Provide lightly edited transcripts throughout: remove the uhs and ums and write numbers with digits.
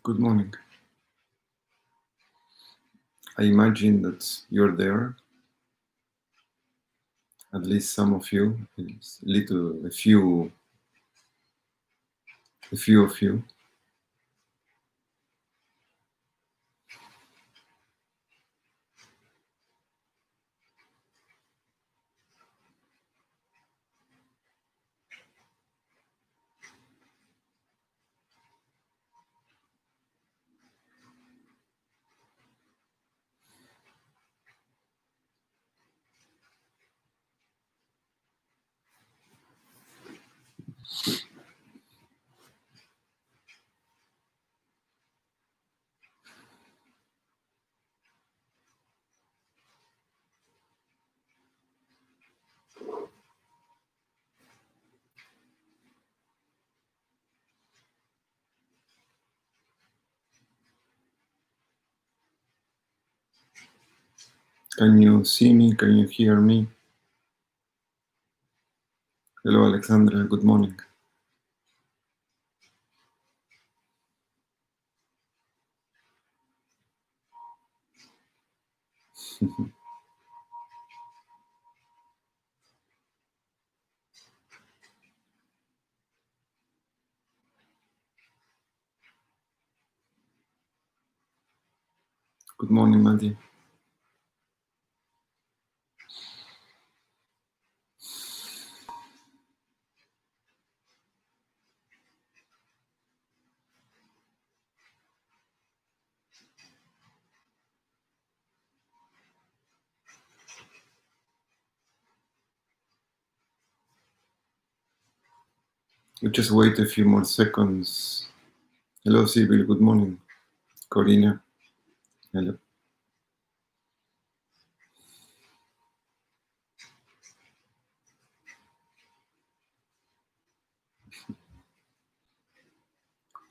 Good morning. I imagine that you're there, at least some of you, a few of you. Can you see me? Can you hear me? Hello, Alexandra. Good morning. Good morning, Maddie. You just wait a few more seconds. Hello, Sibyl. Good morning. Corina. Hello.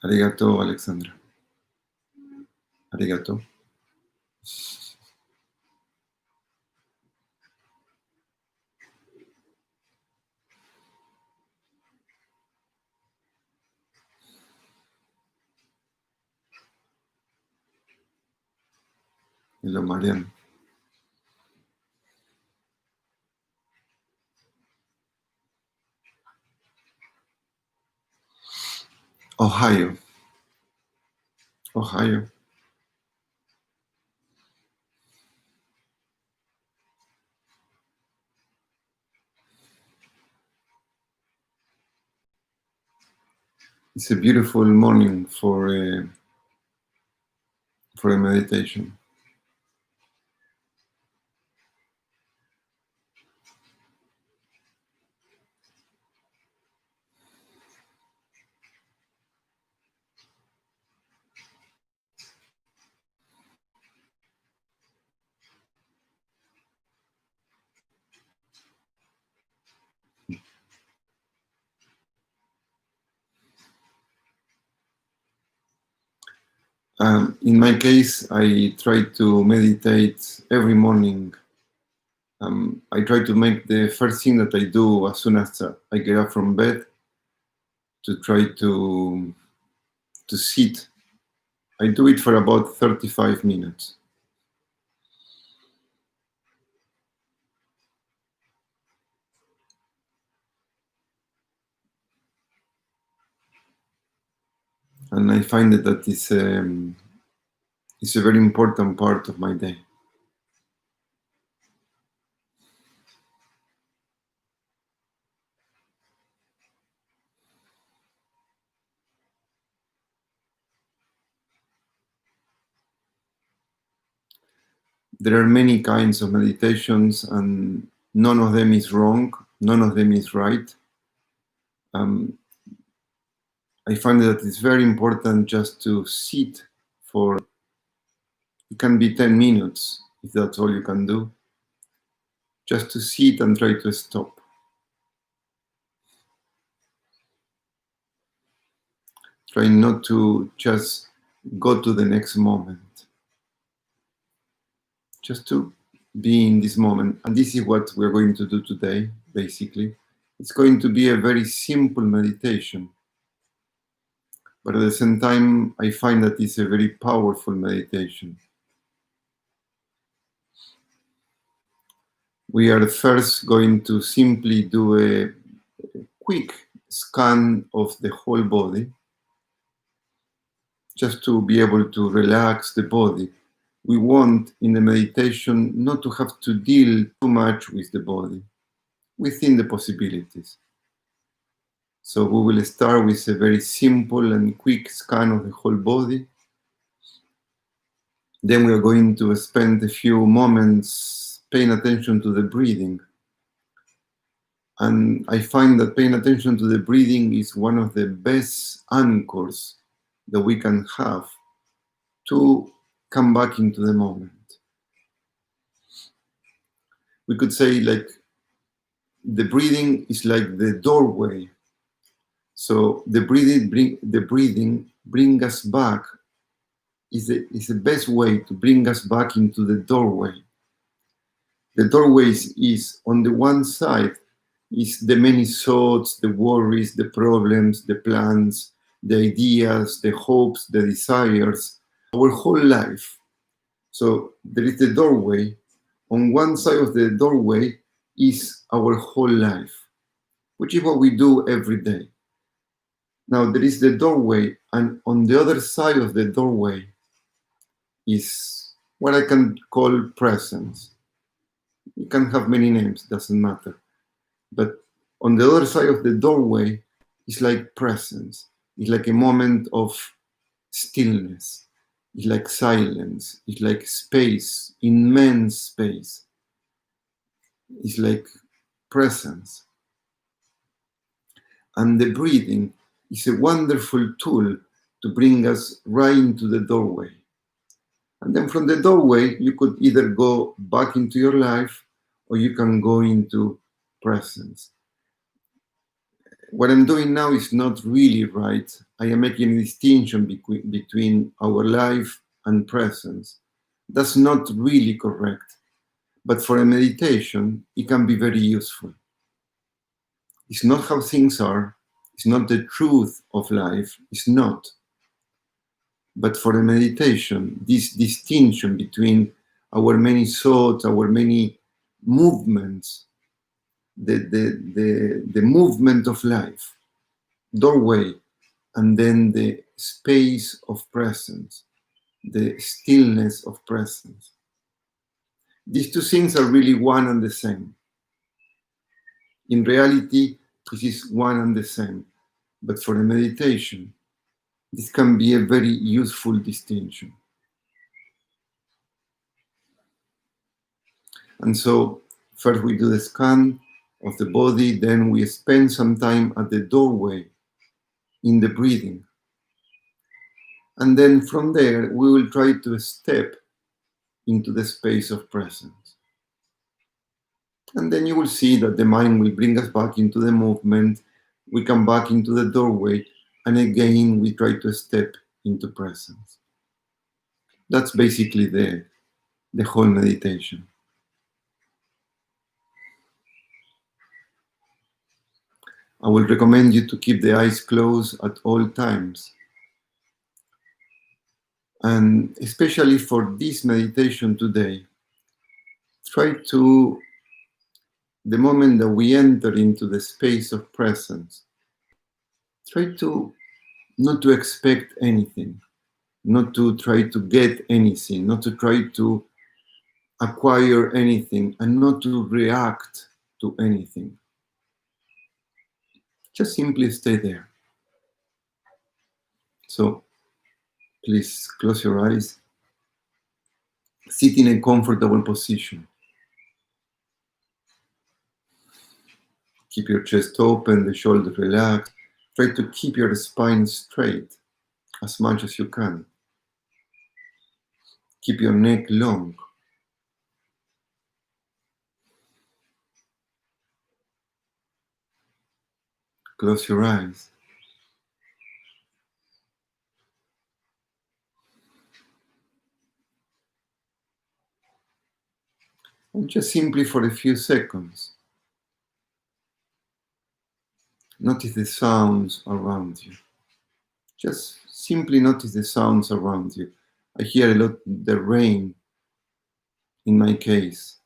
Arigato, Alexandra. Arigato. Hello, Marian. Ohio. Ohio. It's a beautiful morning for a meditation. In my case, I try to meditate every morning. I try to make the first thing that I do as soon as I get up from bed to try to sit. I do it for about 35 minutes. And I find that it's a very important part of my day. There are many kinds of meditations, and none of them is wrong, none of them is right. I find that it's very important just to sit for, it can be 10 minutes, if that's all you can do, just to sit and try to stop. Try not to just go to the next moment. Just to be in this moment. And this is what we're going to do today, basically. It's going to be a very simple meditation. But at the same time, I find that it's a very powerful meditation. We are first going to simply do a quick scan of the whole body, just to be able to relax the body. We want in the meditation not to have to deal too much with the body, within the possibilities. So we will start with a very simple and quick scan of the whole body. Then we are going to spend a few moments paying attention to the breathing. And I find that paying attention to the breathing is one of the best anchors that we can have to come back into the moment. We could say like the breathing is like the doorway. So the breathing bring us back is the best way to bring us back into the doorway. The doorway is on the one side is the many thoughts, the worries, the problems, the plans, the ideas, the hopes, the desires, our whole life. So there is the doorway. On one side of the doorway is our whole life, which is what we do every day. Now there is the doorway, and on the other side of the doorway is what I can call presence. It can have many names, doesn't matter. But on the other side of the doorway is like presence. It's like a moment of stillness. It's like silence. It's like space, immense space. It's like presence. And the breathing is a wonderful tool to bring us right into the doorway. And then from the doorway, you could either go back into your life or you can go into presence. What I'm doing now is not really right. I am making a distinction between our life and presence. That's not really correct. But for a meditation, it can be very useful. It's not how things are. It's not the truth of life. It's not. But for a meditation, this distinction between our many thoughts, our many movements, the movement of life, doorway, and then the space of presence, the stillness of presence. These two things are really one and the same. In reality, this is one and the same. But for a meditation, this can be a very useful distinction. And so, first we do the scan of the body, then we spend some time at the doorway in the breathing. And then from there, we will try to step into the space of presence. And then you will see that the mind will bring us back into the movement. We come back into the doorway, and again, we try to step into presence. That's basically the whole meditation. I will recommend you to keep the eyes closed at all times. And especially for this meditation today, try to, the moment that we enter into the space of presence, try to not to expect anything, not to try to get anything, not to try to acquire anything, and not to react to anything. Just simply stay there. So please close your eyes. Sit in a comfortable position. Keep your chest open, the shoulders relaxed. Try to keep your spine straight as much as you can. Keep your neck long. Close your eyes. And just simply for a few seconds, notice the sounds around you. Just simply notice the sounds around you. I hear a lot the rain in my case.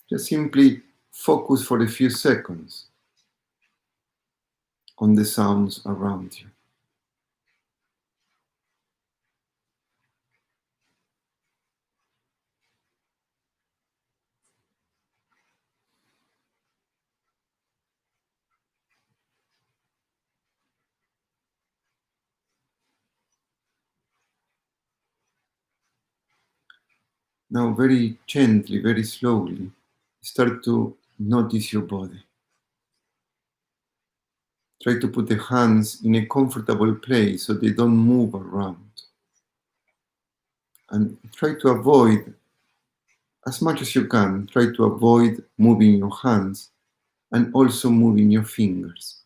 Just simply focus for a few seconds on the sounds around you. Now, very gently, very slowly, start to notice your body. Try to put the hands in a comfortable place so they don't move around. And try to avoid, as much as you can, try to avoid moving your hands and also moving your fingers.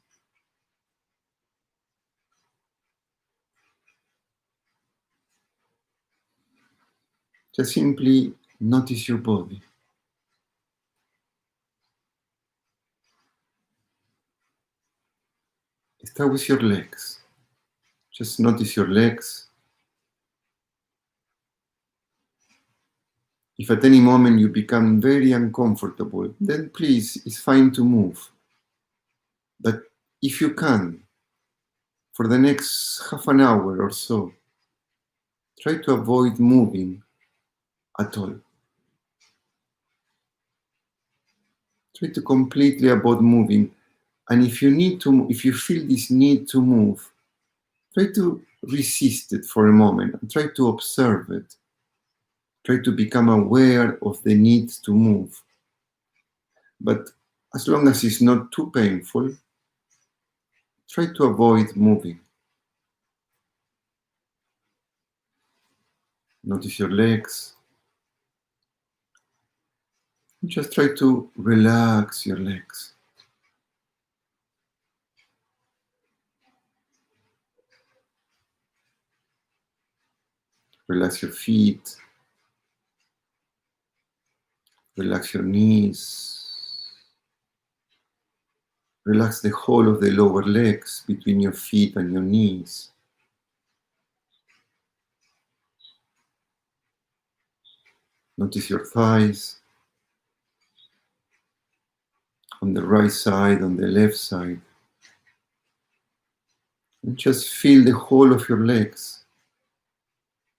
Just simply notice your body. Start with your legs. Just notice your legs. If at any moment you become very uncomfortable, then please, it's fine to move. But if you can, for the next half an hour or so, try to avoid moving at all. Try to completely avoid moving. And if if you feel this need to move, try to resist it for a moment and try to observe it. Try to become aware of the need to move. But as long as it's not too painful, try to avoid moving. Notice your legs. Just try to relax your legs. Relax your feet. Relax your knees. Relax the whole of the lower legs between your feet and your knees. Notice your thighs on the right side, on the left side. And just feel the whole of your legs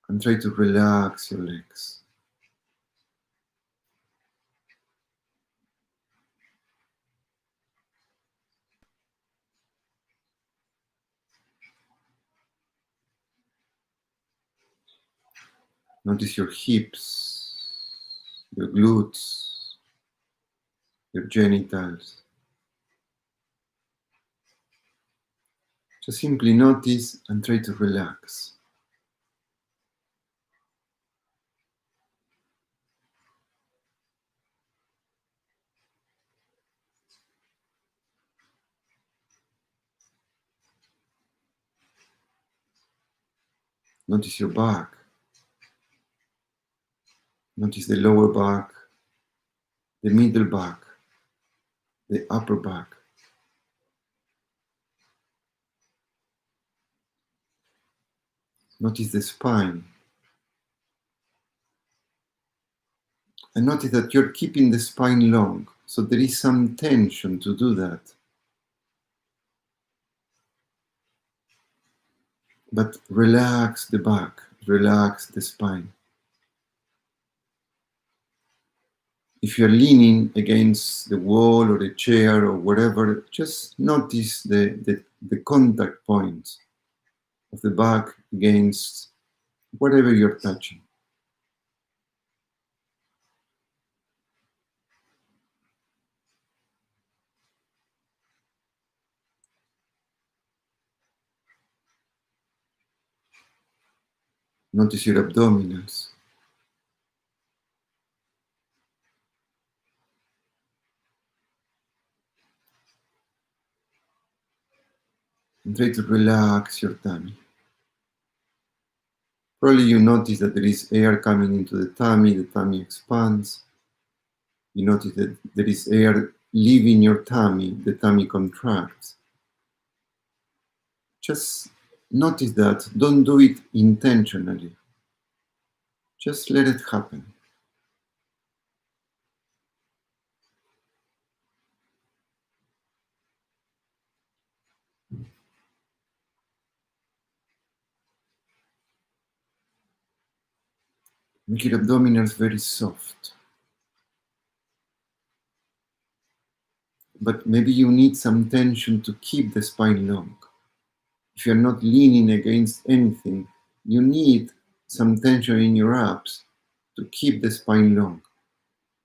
and try to relax your legs. Notice your hips, your glutes, your genitals. Just simply notice and try to relax. Notice your back. Notice the lower back, the middle back, the upper back. Notice the spine. And notice that you're keeping the spine long. So there is some tension to do that. But relax the back, relax the spine. If you're leaning against the wall or a chair or whatever, just notice the contact points of the back against whatever you're touching. Notice your abdominals. And try to relax your tummy. Probably you notice that there is air coming into the tummy expands. You notice that there is air leaving your tummy, the tummy contracts. Just notice that. Don't do it intentionally. Just let it happen. Make your abdominals very soft. But maybe you need some tension to keep the spine long. If you're not leaning against anything, you need some tension in your abs to keep the spine long.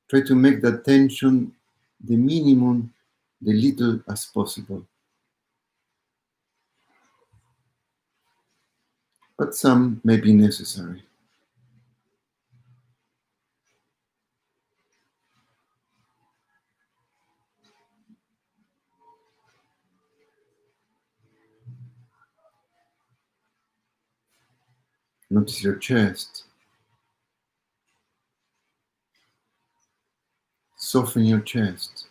Try to make that tension the minimum, the little as possible. But some may be necessary. Notice your chest. Soften your chest.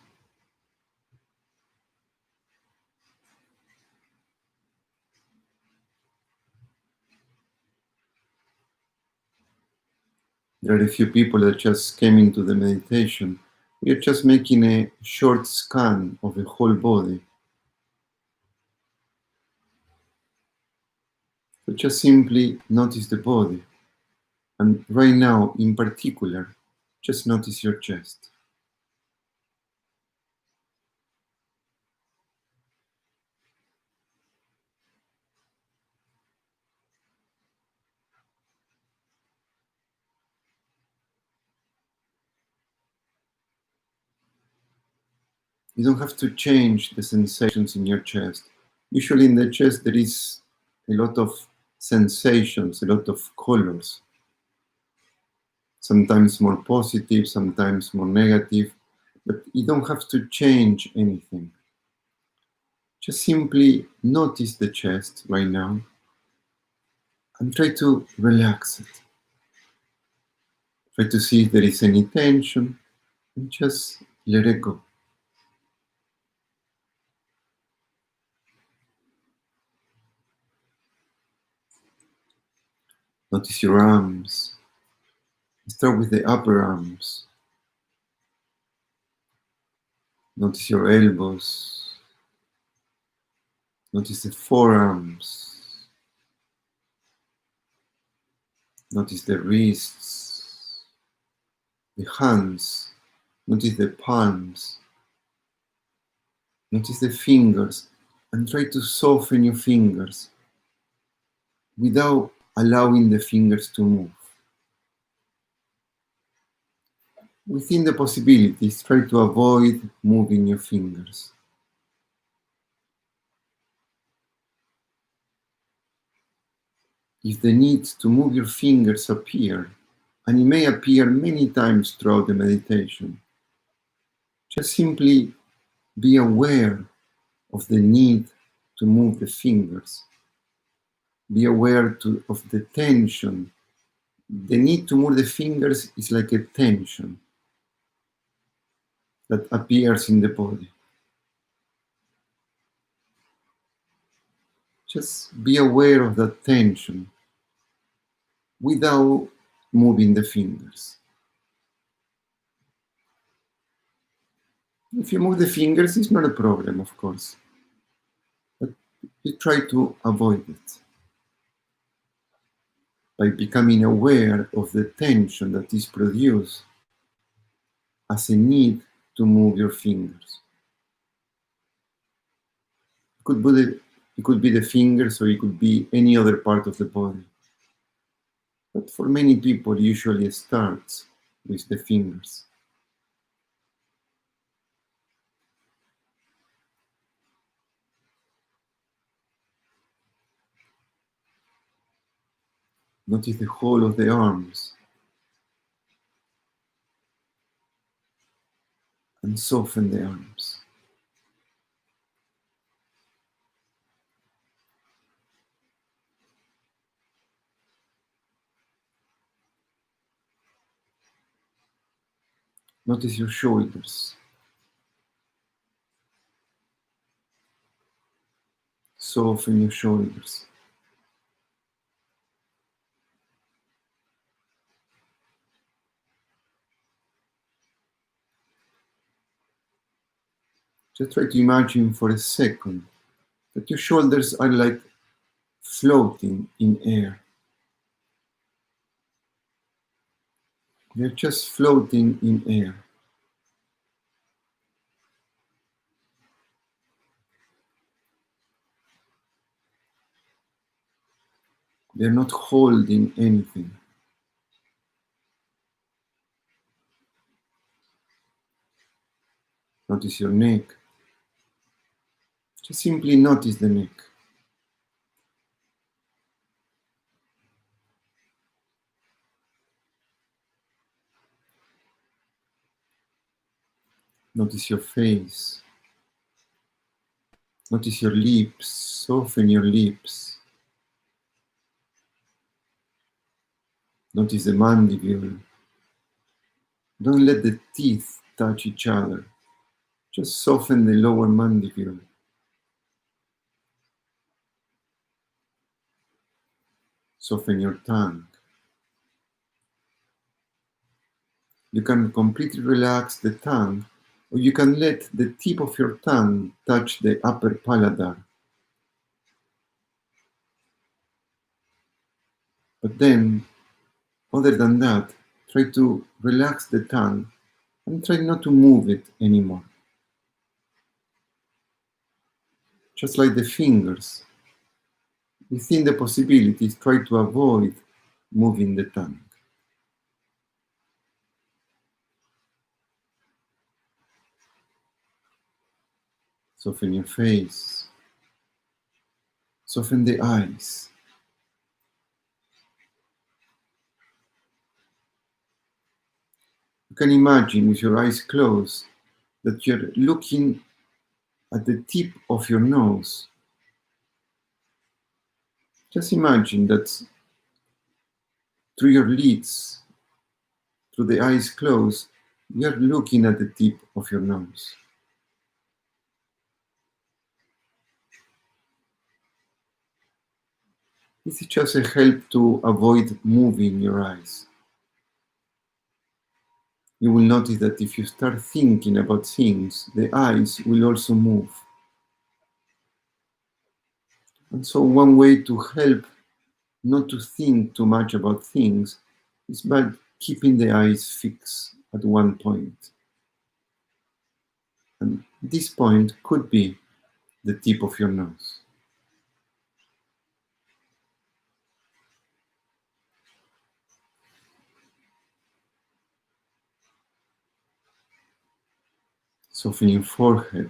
There are a few people that just came into the meditation. We are just making a short scan of the whole body. So just simply notice the body. And right now, in particular, just notice your chest. You don't have to change the sensations in your chest. Usually in the chest there is a lot of sensations, a lot of colors. Sometimes more positive, sometimes more negative, but you don't have to change anything. Just simply notice the chest right now and try to relax it. Try to see if there is any tension and just let it go. Notice your arms. Start with the upper arms. Notice your elbows. Notice the forearms. Notice the wrists, the hands. Notice the palms. Notice the fingers. And try to soften your fingers without allowing the fingers to move. Within the possibilities, try to avoid moving your fingers. If the need to move your fingers appear, and it may appear many times throughout the meditation, just simply be aware of the need to move the fingers. Be aware of the tension. The need to move the fingers is like a tension that appears in the body. Just be aware of that tension without moving the fingers. If you move the fingers, it's not a problem, of course. But you try to avoid it by becoming aware of the tension that is produced as a need to move your fingers. It could be the fingers or it could be any other part of the body. But for many people, usually it starts with the fingers. Notice the whole of the arms and soften the arms. Notice your shoulders. Soften your shoulders. Just try to imagine for a second that your shoulders are like floating in air. They're just floating in air. They're not holding anything. Notice your neck. Just simply notice the neck. Notice your face. Notice your lips. Soften your lips. Notice the mandible. Don't let the teeth touch each other. Just soften the lower mandible. Soften your tongue. You can completely relax the tongue, or you can let the tip of your tongue touch the upper palatar. But then, other than that, try to relax the tongue and try not to move it anymore. Just like the fingers, within the possibilities, try to avoid moving the tongue. Soften your face. Soften the eyes. You can imagine with your eyes closed that you're looking at the tip of your nose. Just imagine that through your lids, through the eyes closed, you're looking at the tip of your nose. This is just a help to avoid moving your eyes. You will notice that if you start thinking about things, the eyes will also move. And so one way to help not to think too much about things is by keeping the eyes fixed at one point. And this point could be the tip of your nose. Soften your forehead.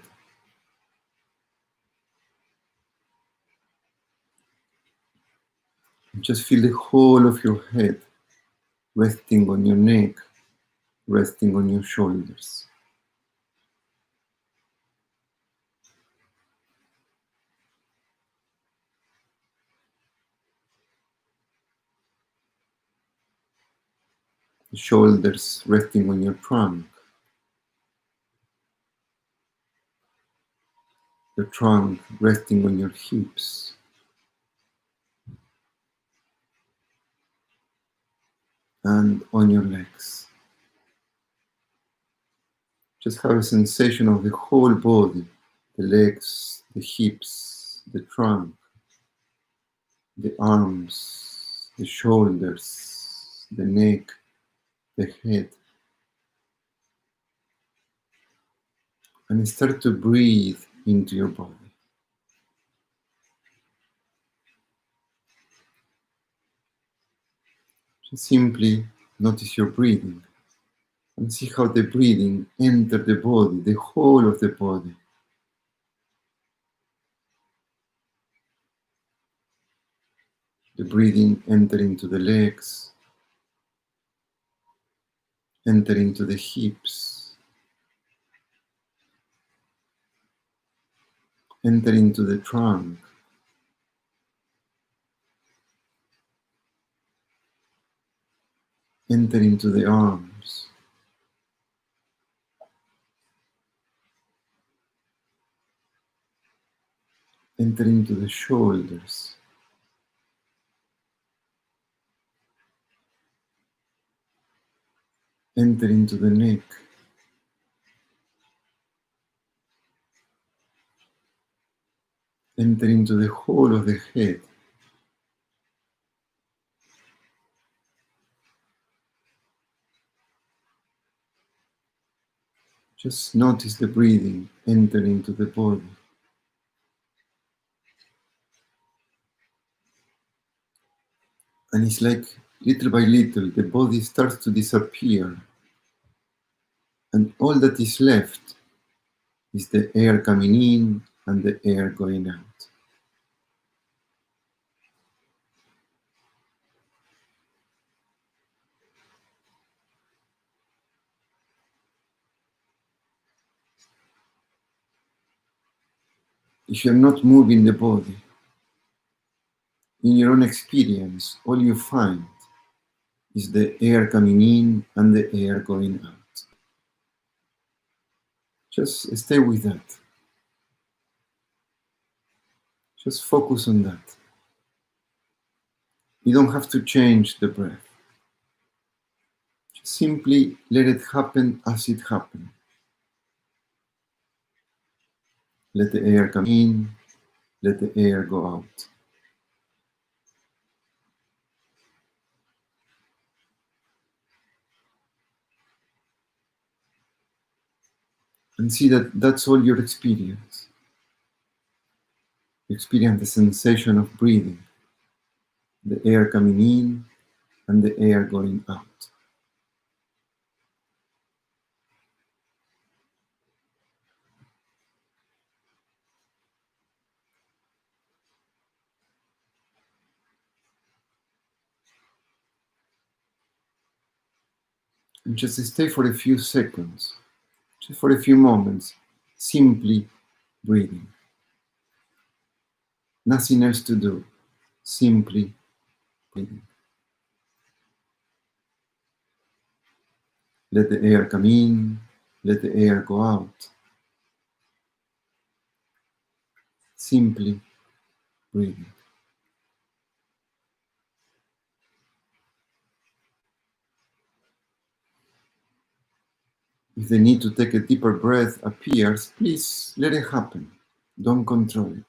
And just feel the whole of your head resting on your neck, resting on your shoulders. The shoulders resting on your trunk. The trunk resting on your hips. And on your legs. Just have a sensation of the whole body, the legs, the hips, the trunk, the arms, the shoulders, the neck, the head. And start to breathe into your body. Just simply notice your breathing and see how the breathing enters the body, the whole of the body. The breathing enter into the legs, enter into the hips, enter into the trunk, enter into the arms, Enter into the shoulders. Enter into the neck. Enter into the whole of the head. Just notice the breathing enter into the body. And it's like little by little the body starts to disappear. And all that is left is the air coming in and the air going out. If you're not moving the body, in your own experience, all you find is the air coming in and the air going out. Just stay with that. Just focus on that. You don't have to change the breath. Just simply let it happen as it happened. Let the air come in, let the air go out. And see that that's all your experience. You experience the sensation of breathing, the air coming in and the air going out. And just stay for a few seconds, just for a few moments, simply breathing. Nothing else to do, simply breathing. Let the air come in, let the air go out. Simply breathing. If the need to take a deeper breath appears, please let it happen. Don't control it.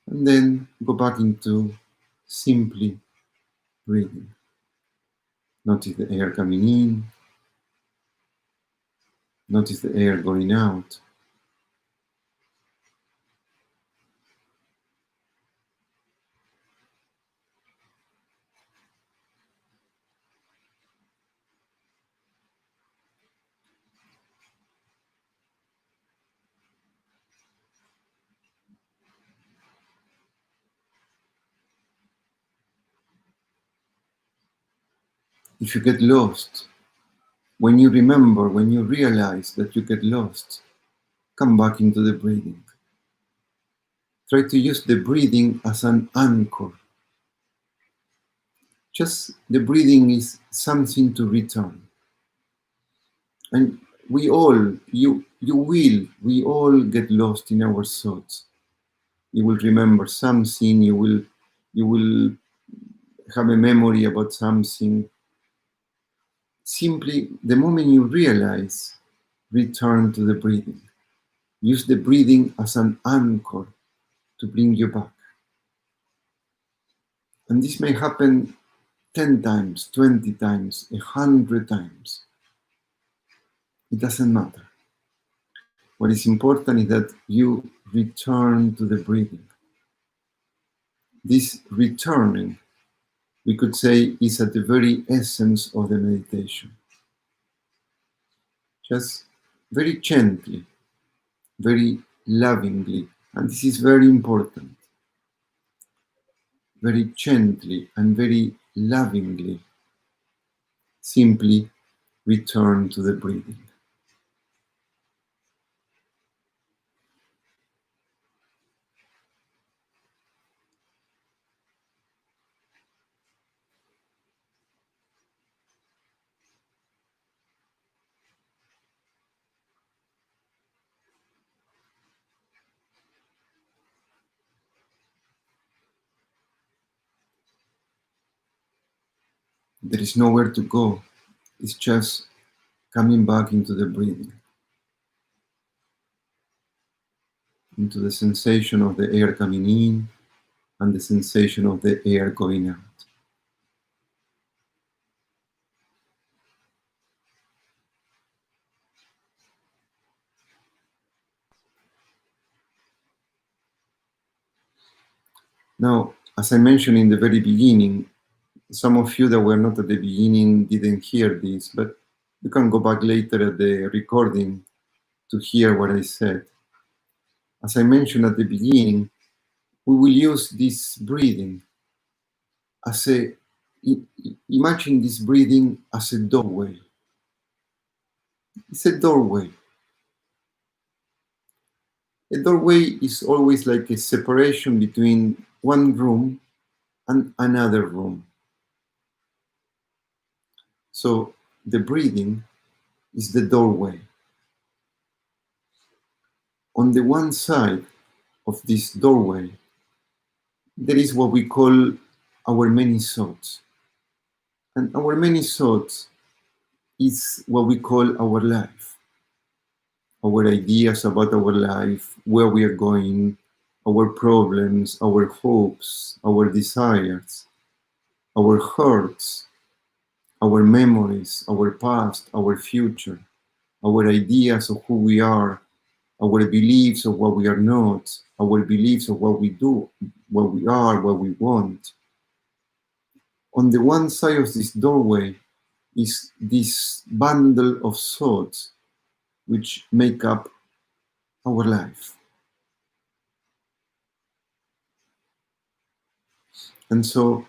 And then go back into simply breathing. Notice the air coming in. Notice the air going out. If you get lost, when you remember, when you realize that you get lost, come back into the breathing. Try to use the breathing as an anchor. Just the breathing is something to return. And we all, we all get lost in our thoughts. You will remember something, you will have a memory about something. Simply, the moment you realize, return to the breathing. Use the breathing as an anchor to bring you back. And this may happen 10 times, 20 times, 100 times. It doesn't matter. What is important is that you return to the breathing. This returning, we could say, is at the very essence of the meditation. Just very gently, very lovingly, and this is very important, very gently and very lovingly, simply return to the breathing. There is nowhere to go. It's just coming back into the breathing, into the sensation of the air coming in and the sensation of the air going out. Now, as I mentioned in the very beginning, some of you that were not at the beginning didn't hear this, but you can go back later at the recording to hear what I said. As I mentioned at the beginning, we will use this breathing as imagine this breathing as a doorway. It's a doorway. A doorway is always like a separation between one room and another room. So the breathing is the doorway. On the one side of this doorway, there is what we call our many thoughts. And our many thoughts is what we call our life, our ideas about our life, where we are going, our problems, our hopes, our desires, our hurts, our memories, our past, our future, our ideas of who we are, our beliefs of what we are not, our beliefs of what we do, what we are, what we want. On the one side of this doorway is this bundle of thoughts which make up our life. And so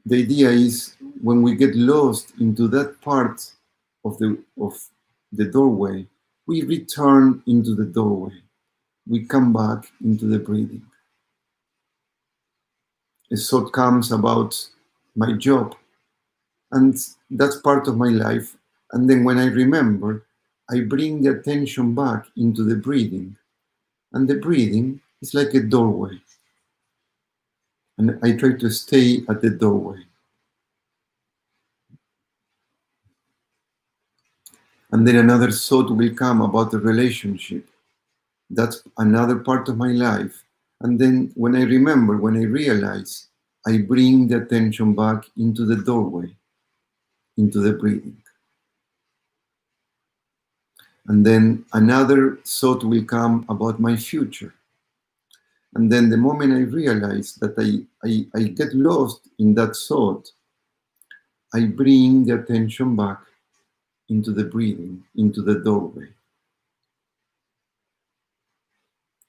the idea is when we get lost into that part of the doorway, we return into the doorway. We come back into the breathing. A thought comes about my job, and that's part of my life. And then when I remember, I bring the attention back into the breathing. And the breathing is like a doorway. And I try to stay at the doorway. And then another thought will come about the relationship. That's another part of my life. And then when I remember, when I realize, I bring the attention back into the doorway, into the breathing. And then another thought will come about my future. And then the moment I realize that I get lost in that thought, I bring the attention back into the breathing, into the doorway.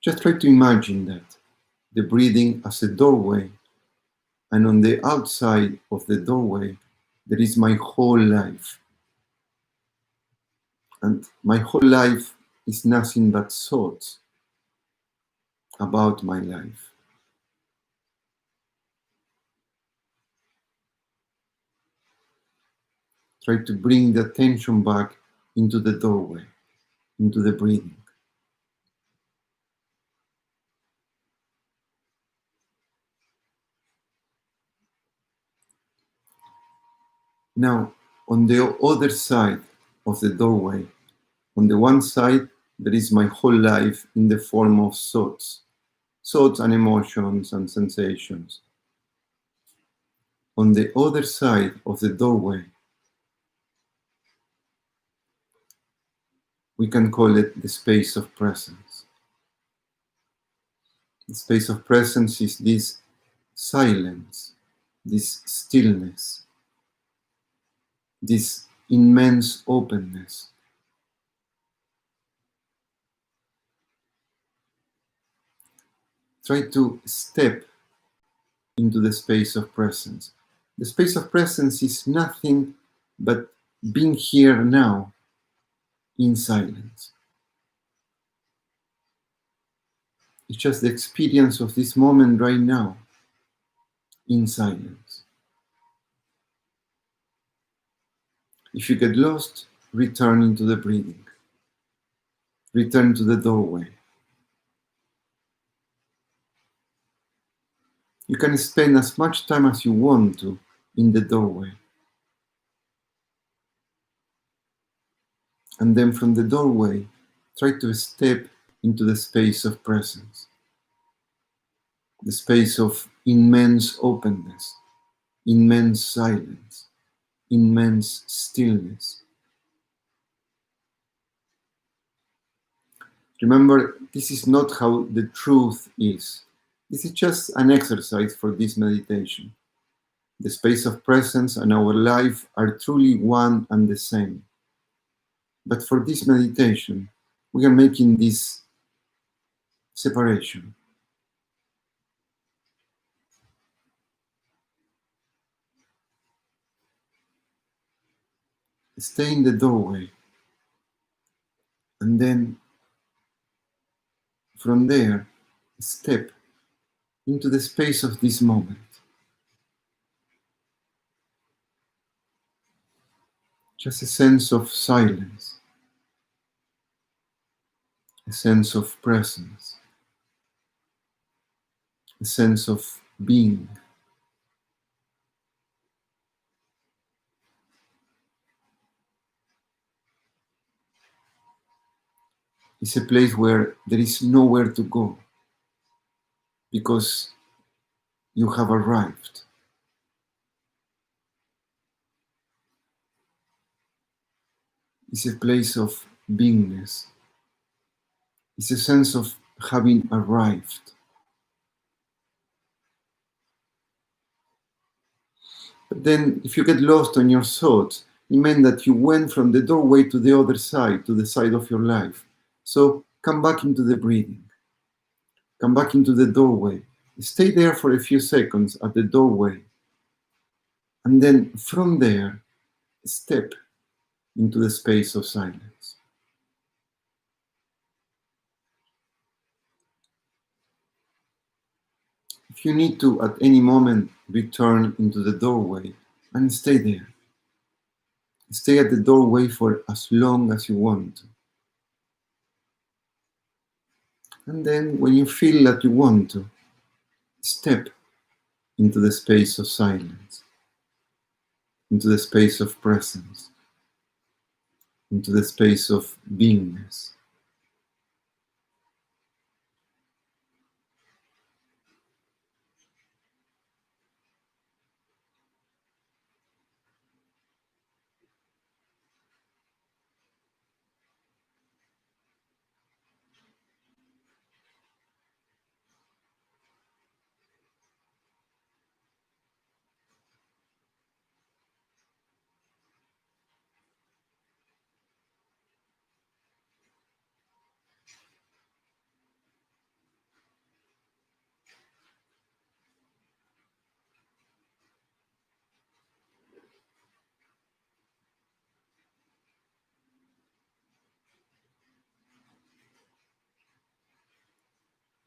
Just try to imagine that, the breathing as a doorway, and on the outside of the doorway, there is my whole life. And my whole life is nothing but thoughts about my life. Try to bring the attention back into the doorway, into the breathing. Now, on the other side of the doorway, on the one side, there is my whole life in the form of thoughts and emotions and sensations. On the other side of the doorway, we can call it the space of presence. The space of presence is this silence, this stillness, this immense openness. Try to step into the space of presence. The space of presence is nothing but being here now in silence. It's just the experience of this moment right now in silence. If you get lost, return into the breathing. Return to the doorway. You can spend as much time as you want to in the doorway. And then from the doorway, try to step into the space of presence, the space of immense openness, immense silence, immense stillness. Remember, this is not how the truth is. This is just an exercise for this meditation. The space of presence and our life are truly one and the same. But for this meditation, we are making this separation. Stay in the doorway, and then from there, step into the space of this moment. Just a sense of silence, a sense of presence, a sense of being. It's a place where there is nowhere to go because you have arrived. It's a place of beingness. It's a sense of having arrived. But then, if you get lost on your thoughts, it meant that you went from the doorway to the other side, to the side of your life. So come back into the breathing. Come back into the doorway. Stay there for a few seconds at the doorway. And then from there, step into the space of silence. If you need to, at any moment, return into the doorway and stay there. Stay at the doorway for as long as you want. And then, when you feel that you want to, step into the space of silence, into the space of presence, into the space of beingness.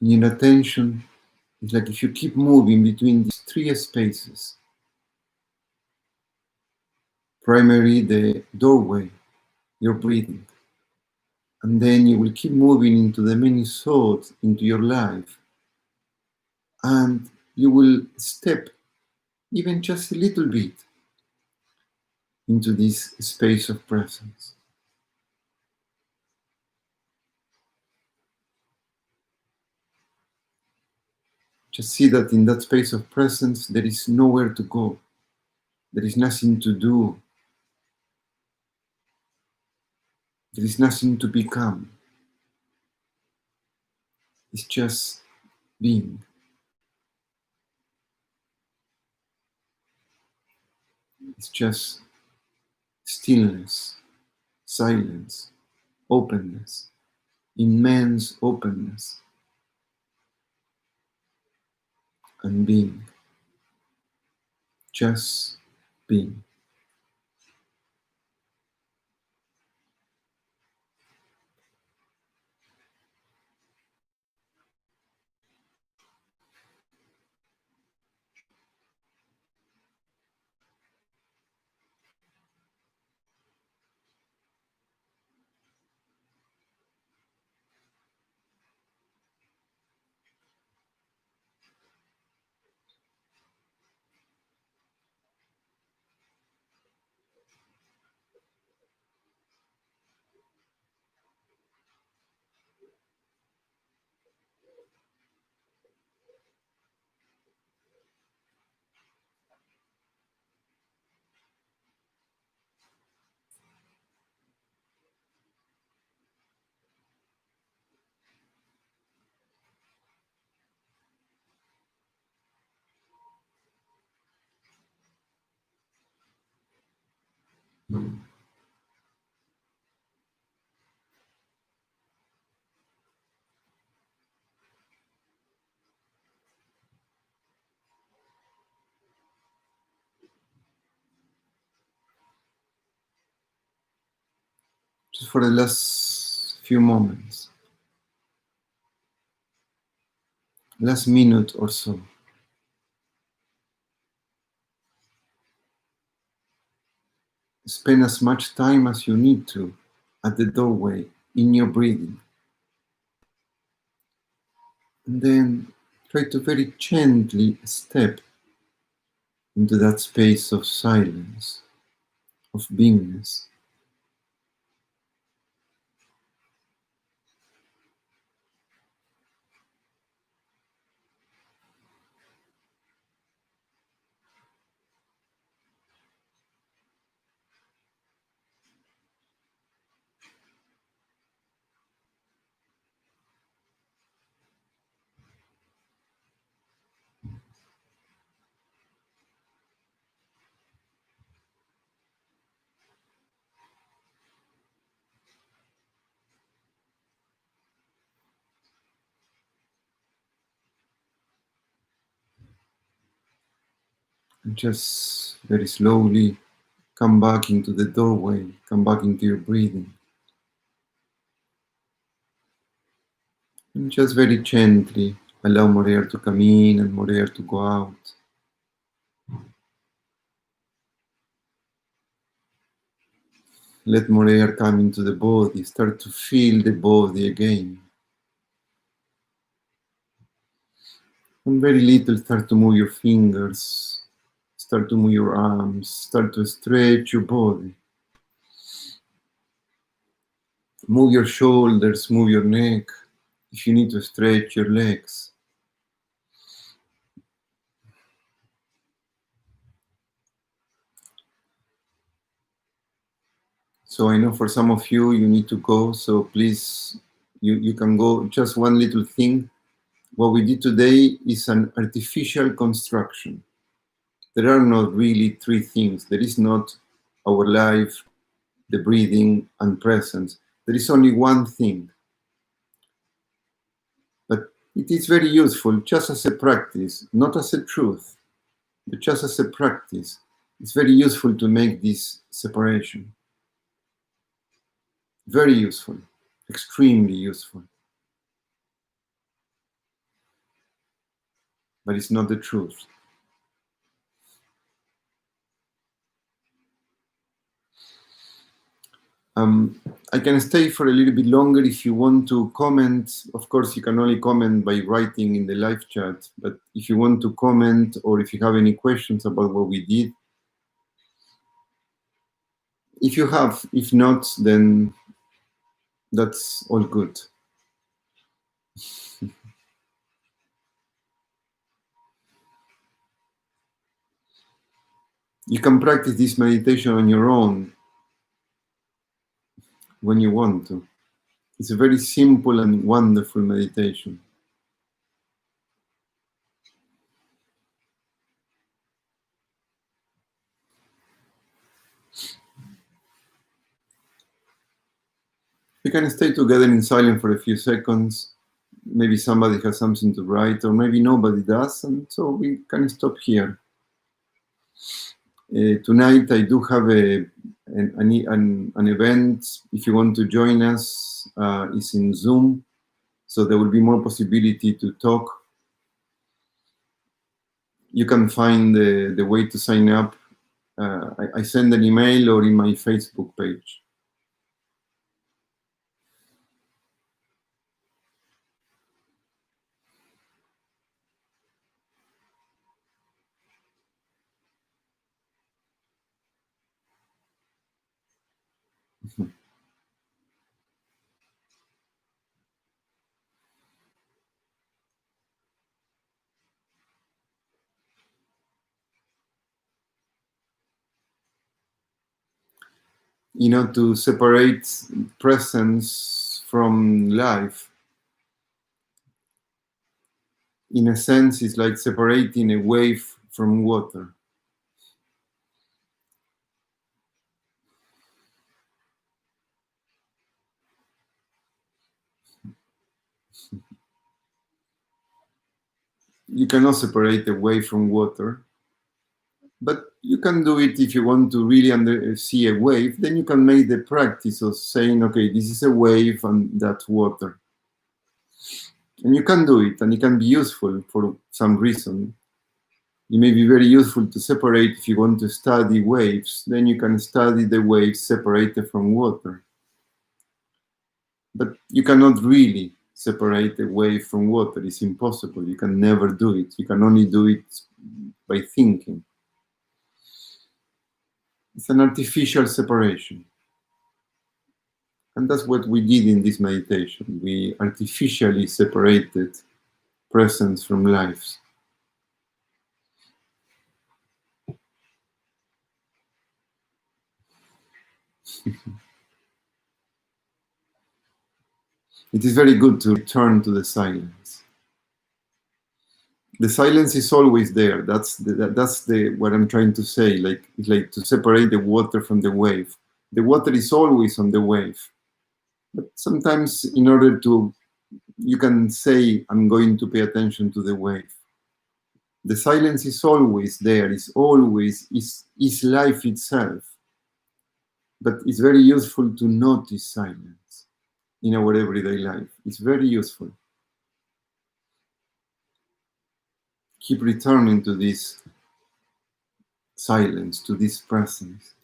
And your attention is like if you keep moving between these three spaces. Primary, the doorway, your breathing. And then you will keep moving into the many thoughts into your life. And you will step even just a little bit into this space of presence. Just see that in that space of presence, there is nowhere to go. There is nothing to do. There is nothing to become. It's just being. It's just stillness, silence, openness, immense openness, and being. Just being. just for the last few moments, last minute or so. Spend as much time as you need to at the doorway in your breathing. And then try to very gently step into that space of silence, of beingness. And just very slowly come back into the doorway, come back into your breathing. And just very gently allow more air to come in and more air to go out. Let more air come into the body. Start to feel the body again. And very little, start to move your fingers. Start to move your arms. Start to stretch your body. Move your shoulders, move your neck. If you need to stretch your legs. So I know for some of you, you need to go. So please, you can go. Just one little thing. What we did today is an artificial construction. There are not really three things. There is not our life, the breathing, and presence. There is only one thing. But it is very useful just as a practice, not as a truth, but just as a practice. It's very useful to make this separation. Very useful, extremely useful. But it's not the truth. I can stay for a little bit longer if you want to comment. Of course, you can only comment by writing in the live chat. But if you want to comment or if you have any questions about what we did, if you have, if not, then that's all good. You can practice this meditation on your own when you want to. It's a very simple and wonderful meditation. You can stay together in silence for a few seconds. Maybe somebody has something to write, or maybe nobody does, and so we can stop here. Tonight I do have an event. If you want to join us, it's in Zoom, so there will be more possibility to talk. You can find the way to sign up. I send an email or in my Facebook page. You know, to separate presence from life, in a sense, it's like separating a wave from water. You cannot separate a wave from water. But you can do it if you want to really see a wave. Then you can make the practice of saying, okay, this is a wave and that's water. And you can do it, and it can be useful for some reason. It may be very useful to separate if you want to study waves. Then you can study the waves separated from water. But you cannot really separate a wave from water. It's impossible. You can never do it. You can only do it by thinking. It's an artificial separation. And that's what we did in this meditation. We artificially separated presence from lives. It is very good to return to the silence. The silence is always there. That's what I'm trying to say. It's like to separate the water from the wave. The water is always on the wave. But sometimes in order to, you can say, I'm going to pay attention to the wave. The silence is always there. It's always, is life itself. But it's very useful to notice silence in our everyday life. It's very useful. Keep returning to this silence, to this presence.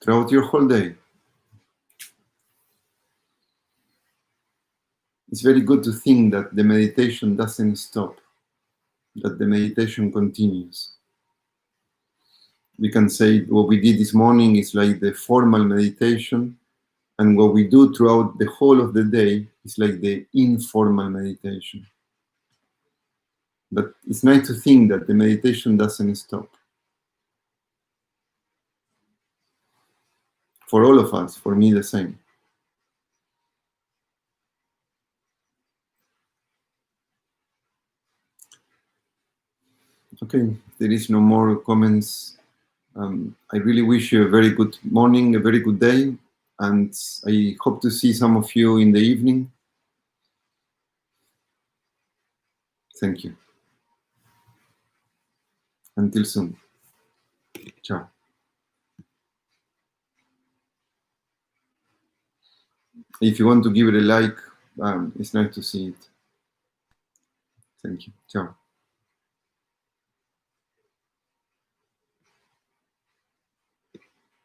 Throughout your whole day. It's very good to think that the meditation doesn't stop, that the meditation continues. We can say what we did this morning is like the formal meditation, and what we do throughout the whole of the day is like the informal meditation. But it's nice to think that the meditation doesn't stop. For all of us, for me the same. Okay, there is no more comments. I really wish you a very good morning, a very good day, and I hope to see some of you in the evening. Thank you. Until soon. Ciao. If you want to give it a like, it's nice to see it. Thank you. Ciao.